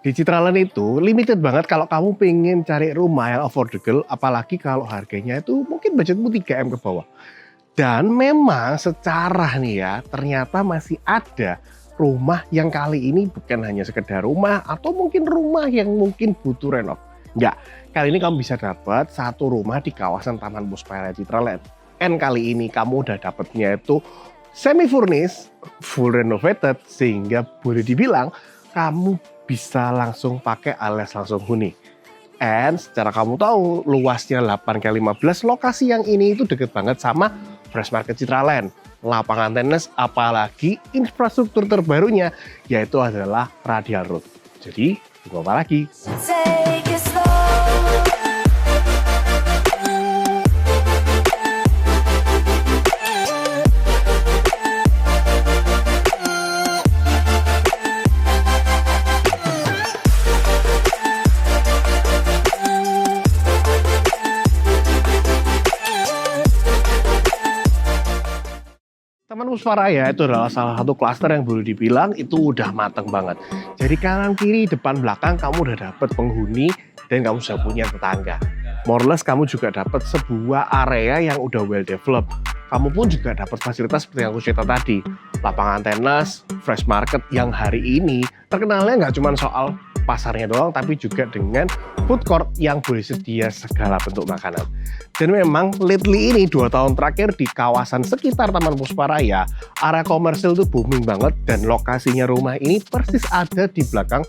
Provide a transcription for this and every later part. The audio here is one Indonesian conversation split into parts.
Di Citraland itu limited banget kalau kamu pengen cari rumah yang affordable, apalagi kalau harganya itu mungkin budgetmu 3M ke bawah. Dan memang secara nih ya, ternyata masih ada rumah yang kali ini bukan hanya sekedar rumah atau mungkin rumah yang mungkin butuh renov. Enggak, kali ini kamu bisa dapat satu rumah di kawasan Taman Puspa Raya Citraland. And kali ini kamu udah dapatnya itu semi furnished, full renovated, sehingga boleh dibilang kamu bisa langsung pakai alias langsung huni. And secara kamu tahu luasnya 8x15, lokasi yang ini itu deket banget sama Fresh Market Citraland, lapangan tenis, apalagi infrastruktur terbarunya yaitu adalah Radial Road. Jadi tunggu apa lagi? Taman Puspa Raya itu adalah salah satu klaster yang boleh dibilang itu udah mateng banget. Jadi kanan kiri depan belakang kamu udah dapet penghuni dan kamu sudah punya tetangga. More or less kamu juga dapat sebuah area yang udah well developed. Kamu pun juga dapat fasilitas seperti yang aku cerita tadi, lapangan tenis, fresh market yang hari ini terkenalnya nggak cuma soal pasarnya doang, tapi juga dengan food court yang boleh sedia segala bentuk makanan. Dan memang lately ini 2 tahun terakhir di kawasan sekitar Taman Puspa Raya, area komersil itu booming banget dan lokasinya rumah ini persis ada di belakang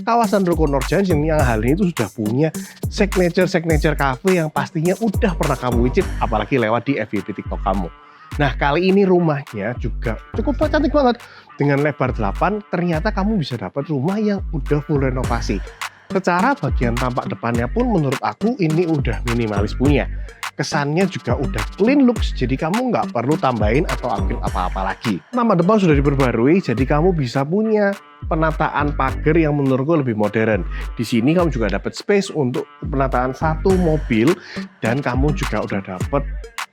kawasan Ruko Norjanjeng yang hal ini itu sudah punya signature cafe yang pastinya udah pernah kamu wicip apalagi lewat di FYP TikTok kamu. Nah, kali ini rumahnya juga cukup cantik banget. Dengan lebar 8, ternyata kamu bisa dapat rumah yang udah full renovasi. Secara bagian tampak depannya pun menurut aku ini udah minimalis punya. Kesannya juga udah clean looks, jadi kamu nggak perlu tambahin atau upgrade apa-apa lagi. Nama depan sudah diperbarui, jadi kamu bisa punya penataan pagar yang menurutku lebih modern. Di sini kamu juga dapat space untuk penataan satu mobil dan kamu juga udah dapat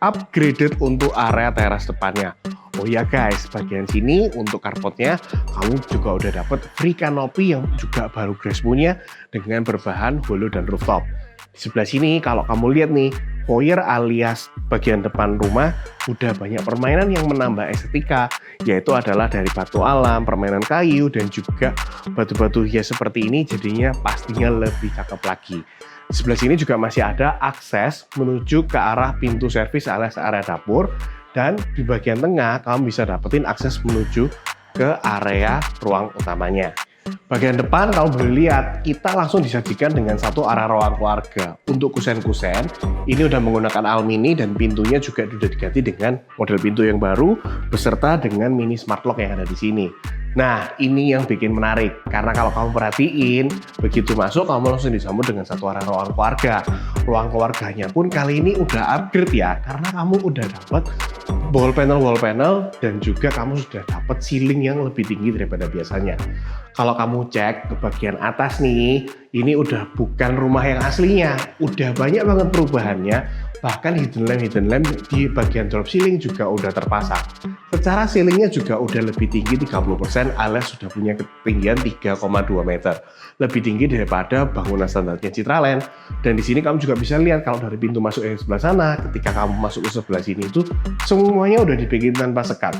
upgraded untuk area teras depannya. Oh ya guys, bagian sini untuk carportnya kamu juga udah dapat free canopy yang juga baru Grace punya dengan berbahan hollow dan rooftop. Di sebelah sini kalau kamu lihat nih, foyer alias bagian depan rumah udah banyak permainan yang menambah estetika, yaitu adalah dari batu alam, permainan kayu, dan juga batu-batu hias seperti ini jadinya pastinya lebih cakep lagi. Di sebelah sini juga masih ada akses menuju ke arah pintu servis alias area dapur, dan di bagian tengah kamu bisa dapetin akses menuju ke area ruang utamanya. Bagian depan kamu boleh lihat kita langsung disajikan dengan satu area ruang keluarga. Untuk kusen-kusen ini udah menggunakan alumini dan pintunya juga sudah diganti dengan model pintu yang baru beserta dengan mini smart lock yang ada di sini. Nah, ini yang bikin menarik karena kalau kamu perhatiin begitu masuk kamu langsung disambut dengan satu area ruang keluarga. Ruang keluarganya pun kali ini udah upgrade ya, karena kamu udah dapat wall panel dan juga kamu sudah dapat ceiling yang lebih tinggi daripada biasanya. Kalau kamu cek ke bagian atas nih, ini udah bukan rumah yang aslinya, udah banyak banget perubahannya. Bahkan hidden lamp di bagian drop ceiling juga udah terpasang. Secara ceilingnya juga udah lebih tinggi 30% alias sudah punya ketinggian 3,2 meter. Lebih tinggi daripada bangunan standarnya Citraland. Dan di sini kamu juga bisa lihat kalau dari pintu masuk yang sebelah sana, ketika kamu masuk ke sebelah sini itu semuanya udah dibikin tanpa sekat.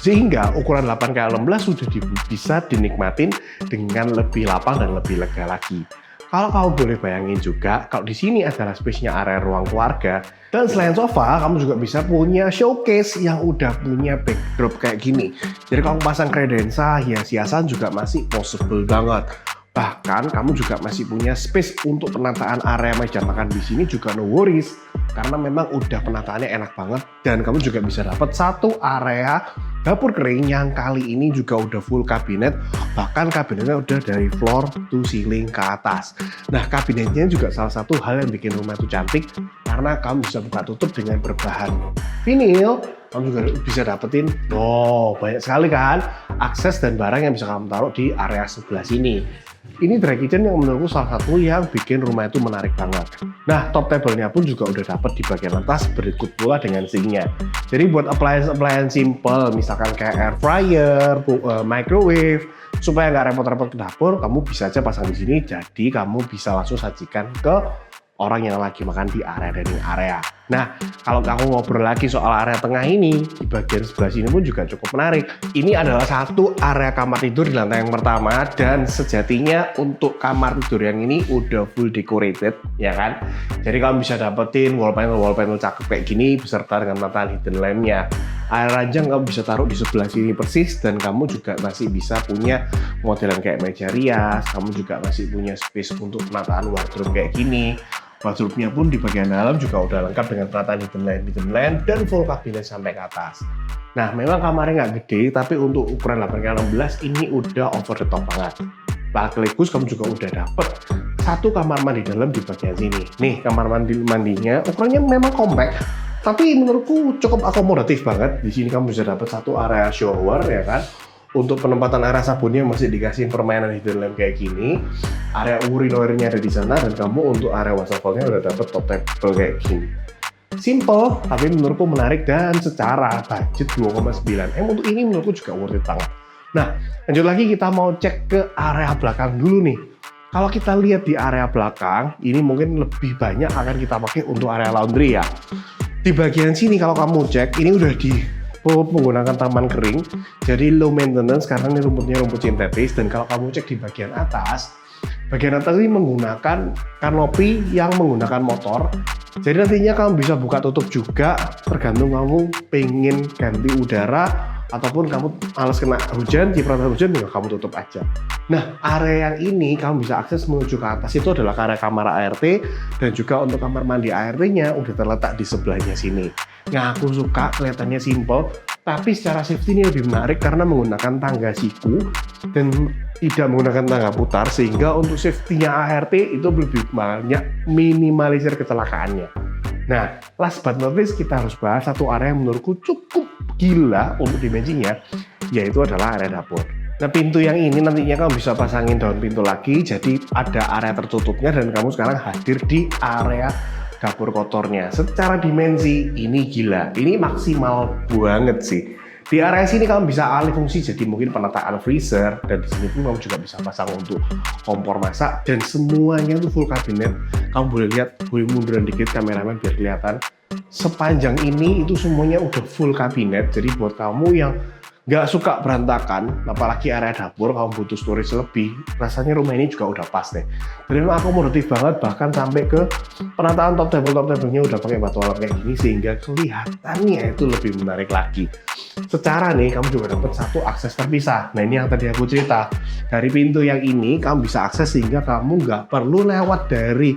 Sehingga ukuran 8x16 sudah bisa dinikmatin dengan lebih lapang dan lebih lega lagi. Kalau kamu boleh bayangin juga, kalau di sini adalah space-nya area ruang keluarga, dan selain sofa, kamu juga bisa punya showcase yang udah punya backdrop kayak gini. Jadi kamu pasang kredensa, hias-hiasan juga masih possible banget. Bahkan kamu juga masih punya space untuk penataan area meja makan di sini juga no worries, karena memang udah penataannya enak banget dan kamu juga bisa dapat satu area dapur kering yang kali ini juga udah full kabinet, bahkan kabinetnya udah dari floor to ceiling ke atas. Nah, kabinetnya juga salah satu hal yang bikin rumah itu cantik karena kamu bisa buka tutup dengan berbahan vinil. Kamu juga bisa dapetin, banyak sekali kan akses dan barang yang bisa kamu taruh di area sebelah sini. Ini dry kitchen yang menurutku salah satu yang bikin rumah itu menarik banget. Nah, top table-nya pun juga udah dapat di bagian atas, berikut pula dengan sink-nya. Jadi buat appliance simple, misalkan kayak air fryer, microwave, supaya nggak repot-repot ke dapur, kamu bisa aja pasang di sini. Jadi kamu bisa langsung sajikan ke orang yang lagi makan di area dining area. Nah, kalau kamu ngobrol lagi soal area tengah ini, di bagian sebelah sini pun juga cukup menarik. Ini adalah satu area kamar tidur di lantai yang pertama, dan sejatinya untuk kamar tidur yang ini udah full decorated, ya kan? Jadi kamu bisa dapetin wall panel cakep kayak gini beserta dengan penataan hidden lamp-nya. Air ranjang kamu bisa taruh di sebelah sini persis, dan kamu juga masih bisa punya modelan kayak meja rias, kamu juga masih punya space untuk penataan wardrobe kayak gini. Wardrobe-nya pun di bagian dalam juga udah lengkap dengan penataan hidden lamp, dan full kabinet sampai ke atas. Nah, memang kamarnya nggak gede, tapi untuk ukuran 8x16 ini udah over the top banget. Sekaligus kamu juga udah dapet satu kamar mandi dalam di bagian sini. Nih, kamar mandinya ukurannya memang compact, tapi menurutku cukup akomodatif banget. Di sini kamu bisa dapat satu area shower, ya kan? Untuk penempatan area sabunnya masih dikasih permainan hidden lamp kayak gini. Area urinoirnya ada di sana, dan kamu untuk area wastafelnya udah dapet top table kayak gini. Simple, tapi menurutku menarik, dan secara budget 2,9 M untuk ini menurutku juga worth it banget. Nah, lanjut lagi kita mau cek ke area belakang dulu nih. Kalau kita lihat di area belakang, ini mungkin lebih banyak akan kita pakai untuk area laundry ya. Di bagian sini kalau kamu cek, ini udah menggunakan taman kering, jadi low maintenance karena ini rumputnya rumput sintetis. Dan kalau kamu cek di bagian atas ini menggunakan kanopi yang menggunakan motor. Jadi nantinya kamu bisa buka tutup juga, tergantung kamu pengen ganti udara ataupun kamu males kena hujan, cipratan hujan, tinggal kamu tutup aja. Nah, area yang ini kamu bisa akses menuju ke atas, itu adalah area kamar ART, dan juga untuk kamar mandi ART-nya udah terletak di sebelahnya sini. Yang aku suka kelihatannya simple, tapi secara safety ini lebih menarik karena menggunakan tangga siku dan tidak menggunakan tangga putar, sehingga untuk safety-nya ART itu lebih banyak minimalisir kecelakaannya. Nah, last but not least kita harus bahas satu area yang menurutku cukup gila untuk dimensinya, yaitu adalah area dapur. Nah, pintu yang ini nantinya kamu bisa pasangin daun pintu lagi, jadi ada area tertutupnya, dan kamu sekarang hadir di area dapur kotornya. Secara dimensi ini gila, ini maksimal banget sih. Di area sini kamu bisa alih fungsi jadi mungkin penataan freezer, dan di sini pun kamu juga bisa pasang untuk kompor masak, dan semuanya itu full kabinet. Kamu boleh lihat, boleh munduran dikit kameramen biar kelihatan. Sepanjang ini itu semuanya udah full kabinet. Jadi buat kamu yang nggak suka berantakan, apalagi area dapur, kamu butuh storage lebih, rasanya rumah ini juga udah pas deh. Jadi memang akomodatif banget, bahkan sampai ke penataan top table-nya udah pakai batu alam kayak gini, sehingga kelihatannya itu lebih menarik lagi. Secara nih, kamu juga dapat satu akses terpisah. Nah, ini yang tadi aku cerita. Dari pintu yang ini, kamu bisa akses sehingga kamu nggak perlu lewat dari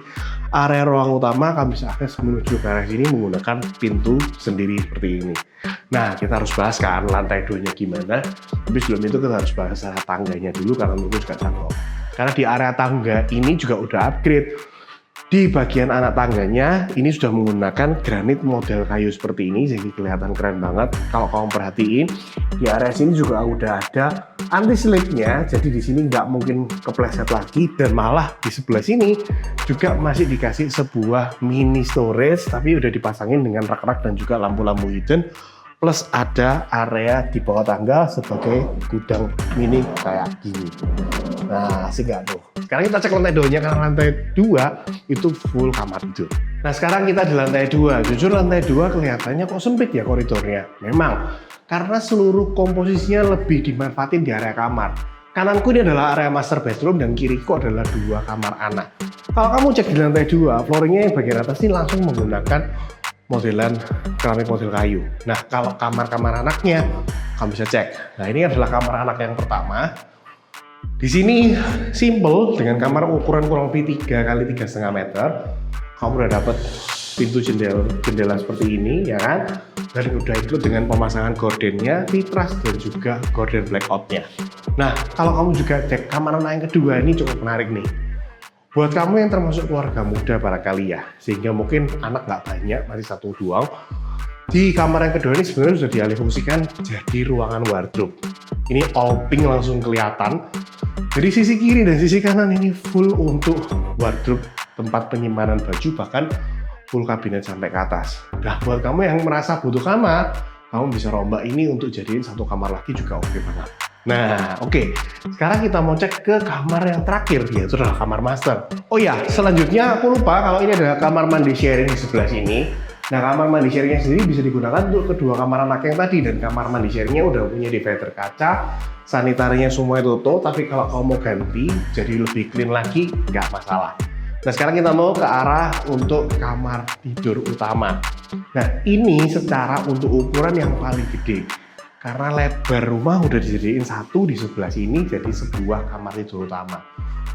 area ruang utama, kamu bisa akses menuju ke area sini menggunakan pintu sendiri seperti ini. Nah, kita harus bahas kan lantai 2-nya gimana. Tapi sebelum itu kita harus bahas area tangganya dulu, karena menurutku juga cakep. Karena di area tangga ini juga udah upgrade. Di bagian anak tangganya ini sudah menggunakan granit model kayu seperti ini, jadi kelihatan keren banget. Kalau kamu perhatiin, di area sini juga udah ada anti slipnya, jadi di sini nggak mungkin kepleset lagi. Dan malah di sebelah sini juga masih dikasih sebuah mini storage, tapi udah dipasangin dengan rak-rak dan juga lampu-lampu hidden. Plus ada area di bawah tangga sebagai gudang mini kayak gini. Nah, asik nggak tuh? Sekarang kita cek lantai 2-nya, karena lantai 2 itu full kamar tidur. Nah, sekarang kita di lantai 2. Jujur lantai 2 kelihatannya kok sempit ya koridornya. Memang, karena seluruh komposisinya lebih dimanfaatin di area kamar. Kananku ini adalah area master bedroom, dan kiriku adalah 2 kamar anak. Kalau kamu cek di lantai 2, flooringnya yang bagian atas ini langsung menggunakan modelan keramik model kayu. Nah, kalau kamar-kamar anaknya, kamu bisa cek. Nah, ini adalah kamar anak yang pertama. Di sini simple, dengan kamar ukuran kurang lebih 3 kali 3,5 meter. Kamu udah dapat pintu jendela seperti ini, ya kan? Dan udah ikut dengan pemasangan gordennya, vitras, dan juga gorden blackout-nya. Nah, kalau kamu juga cek kamar anak yang kedua, ini cukup menarik nih. Buat kamu yang termasuk keluarga muda barangkali ya, sehingga mungkin anak nggak banyak, masih 1 doang. Di kamar yang kedua ini sebenarnya sudah dialih fungsikan jadi ruangan wardrobe. Ini all pink langsung kelihatan. Jadi sisi kiri dan sisi kanan ini full untuk wardrobe, tempat penyimpanan baju, bahkan full kabinet sampai ke atas. Nah, buat kamu yang merasa butuh kamar, kamu bisa rombak ini untuk jadiin satu kamar lagi juga oke banget. Nah, oke. Sekarang kita mau cek ke kamar yang terakhir, yaitu adalah kamar master. Oh ya, selanjutnya aku lupa kalau ini adalah kamar mandi sharing di sebelah sini. Nah, kamar mandi sharingnya sendiri bisa digunakan untuk kedua kamar anak yang tadi, dan kamar mandi sharingnya udah punya divider kaca, sanitarinya semua tutup, tapi kalau kamu mau ganti jadi lebih clean lagi, nggak masalah. Nah, sekarang kita mau ke arah untuk kamar tidur utama. Nah, ini secara untuk ukuran yang paling gede. Karena lebar rumah udah dijadiin satu di sebelah sini jadi sebuah kamar tidur utama.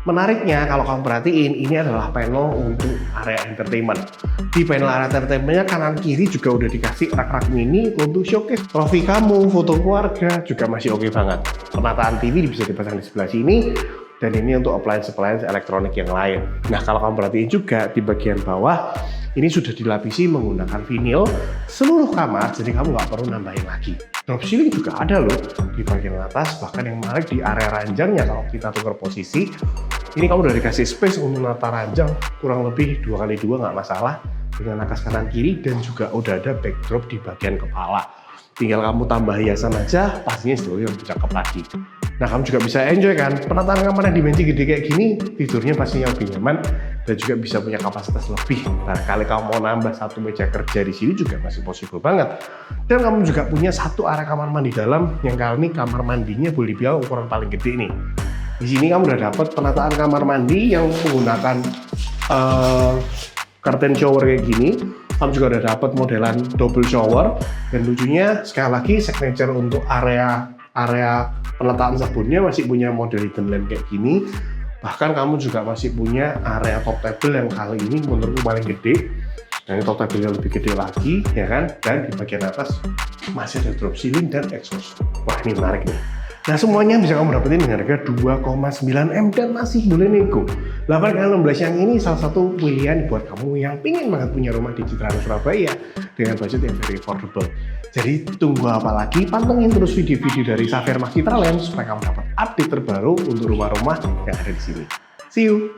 Menariknya kalau kamu perhatiin ini adalah panel untuk area entertainment. Di panel area entertainmentnya kanan kiri juga udah dikasih rak-rak mini untuk showcase trofi kamu, foto keluarga juga masih oke banget. Penataan TV bisa dipasang di sebelah sini. Dan ini untuk appliance elektronik yang lain. Nah, kalau kamu perhatiin juga di bagian bawah ini sudah dilapisi menggunakan vinil seluruh kamar, jadi kamu nggak perlu nambahin lagi. Drop ceiling juga ada loh di bagian atas, bahkan yang menarik di area ranjangnya kalau kita tukar posisi. Ini kamu udah dikasih space untuk nata ranjang kurang lebih 2x2 nggak masalah, dengan nakas kanan kiri, dan juga udah ada backdrop di bagian kepala. Tinggal kamu tambah hiasan aja, pastinya studio lebih cakep lagi. Nah, kamu juga bisa enjoy kan, penataan kamar yang dimensi gede kayak gini, tidurnya pastinya lebih nyaman dan juga bisa punya kapasitas lebih. Nah, kali kamu mau nambah satu meja kerja di sini juga masih possible banget. Dan kamu juga punya satu area kamar mandi dalam yang kali ini kamar mandinya boleh dibilang ukuran paling gede nih. Di sini kamu udah dapat penataan kamar mandi yang menggunakan curtain shower kayak gini. Kamu juga udah dapat modelan double shower, dan lucunya sekali lagi signature untuk area penataan sabunnya masih punya model hidden lamp kayak gini. Bahkan kamu juga masih punya area top table yang kali ini menurutku paling gede. Dan top table-nya lebih gede lagi, ya kan? Dan di bagian atas masih ada drop ceiling dan exhaust. Wah, ini menarik nih. Nah, semuanya bisa kamu dapetin dengan harga 2,9 M dan masih boleh nego. 8x16 yang ini salah satu pilihan buat kamu yang pingin banget punya rumah di Citraland Surabaya dengan budget yang very affordable. Jadi tunggu apa lagi, pantengin terus video-video dari Safir Mas Citraland supaya kamu dapat update terbaru untuk rumah-rumah yang ada di sini. See you!